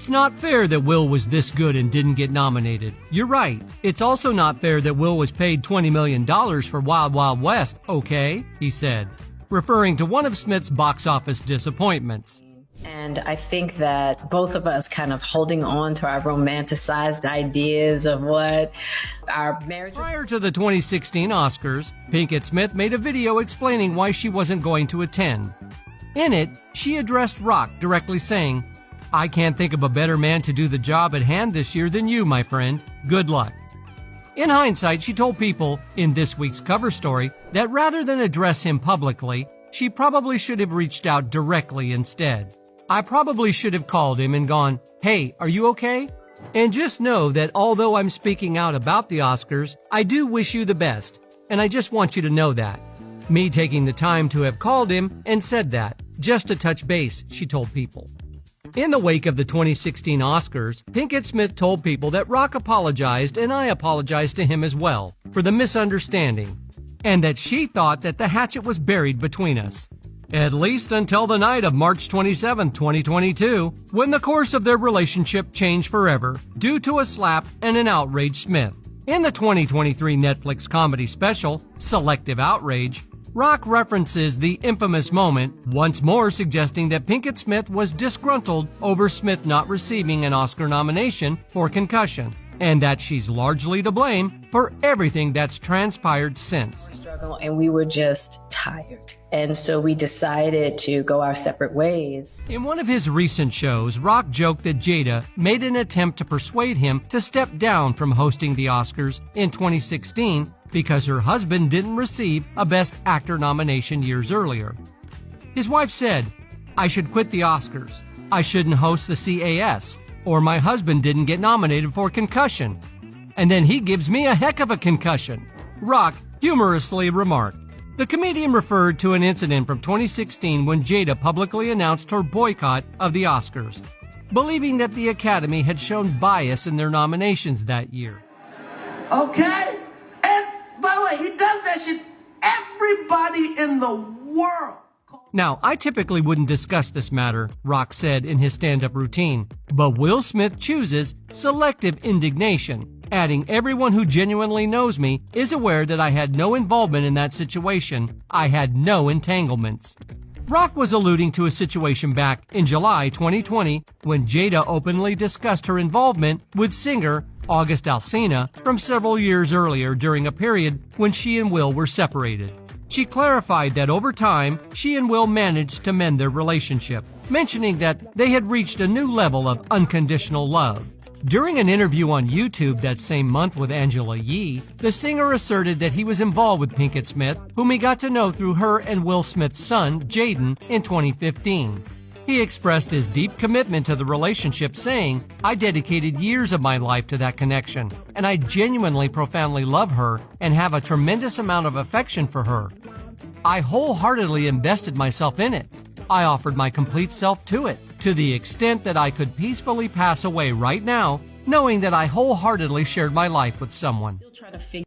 It's not fair that Will was this good and didn't get nominated. You're right. It's also not fair that Will was paid $20 million for Wild Wild West, okay? He said, referring to one of Smith's box office disappointments. And I think that both of us kind of holding on to our romanticized ideas of what our marriage was. Prior to the 2016 Oscars, Pinkett Smith made a video explaining why she wasn't going to attend. In it, she addressed Rock, directly saying, "I can't think of a better man to do the job at hand this year than you, my friend. Good luck." In hindsight, she told People in this week's cover story that rather than address him publicly, she probably should have reached out directly instead. "I probably should have called him and gone, 'Hey, are you okay? And just know that although I'm speaking out about the Oscars, I do wish you the best, and I just want you to know that.' Me taking the time to have called him and said that, just to touch base," she told People. In the wake of the 2016 Oscars, Pinkett Smith told People that Rock apologized and I apologized to him as well for the misunderstanding, and that she thought that the hatchet was buried between us. At least until the night of March 27, 2022, when the course of their relationship changed forever due to a slap and an outraged Smith. In the 2023 Netflix comedy special, Selective Outrage, Rock references the infamous moment, once more suggesting that Pinkett Smith was disgruntled over Smith not receiving an Oscar nomination for Concussion, and that she's largely to blame for everything that's transpired since. And we were just tired. And so we decided to go our separate ways. In one of his recent shows, Rock joked that Jada made an attempt to persuade him to step down from hosting the Oscars in 2016 because her husband didn't receive a Best Actor nomination years earlier. His wife said, "I should quit the Oscars. I shouldn't host the CAS, or my husband didn't get nominated for Concussion. And then he gives me a heck of a concussion," Rock humorously remarked. The comedian referred to an incident from 2016 when Jada publicly announced her boycott of the Oscars, believing that the Academy had shown bias in their nominations that year. Okay? And by the way, he does that shit. Everybody in the world. Now, I typically wouldn't discuss this matter, Rock said in his stand-up routine, but Will Smith chooses selective indignation, adding, "Everyone who genuinely knows me is aware that I had no involvement in that situation. I had no entanglements." Rock was alluding to a situation back in July 2020 when Jada openly discussed her involvement with singer August Alsina from several years earlier during a period when she and Will were separated. She clarified that over time, she and Will managed to mend their relationship, mentioning that they had reached a new level of unconditional love. During an interview on YouTube that same month with Angela Yee, the singer asserted that he was involved with Pinkett Smith, whom he got to know through her and Will Smith's son, Jaden, in 2015. He expressed his deep commitment to the relationship, saying, "I dedicated years of my life to that connection, and I genuinely profoundly love her and have a tremendous amount of affection for her. I wholeheartedly invested myself in it. I offered my complete self to it, to the extent that I could peacefully pass away right now, knowing that I wholeheartedly shared my life with someone." Still trying to figure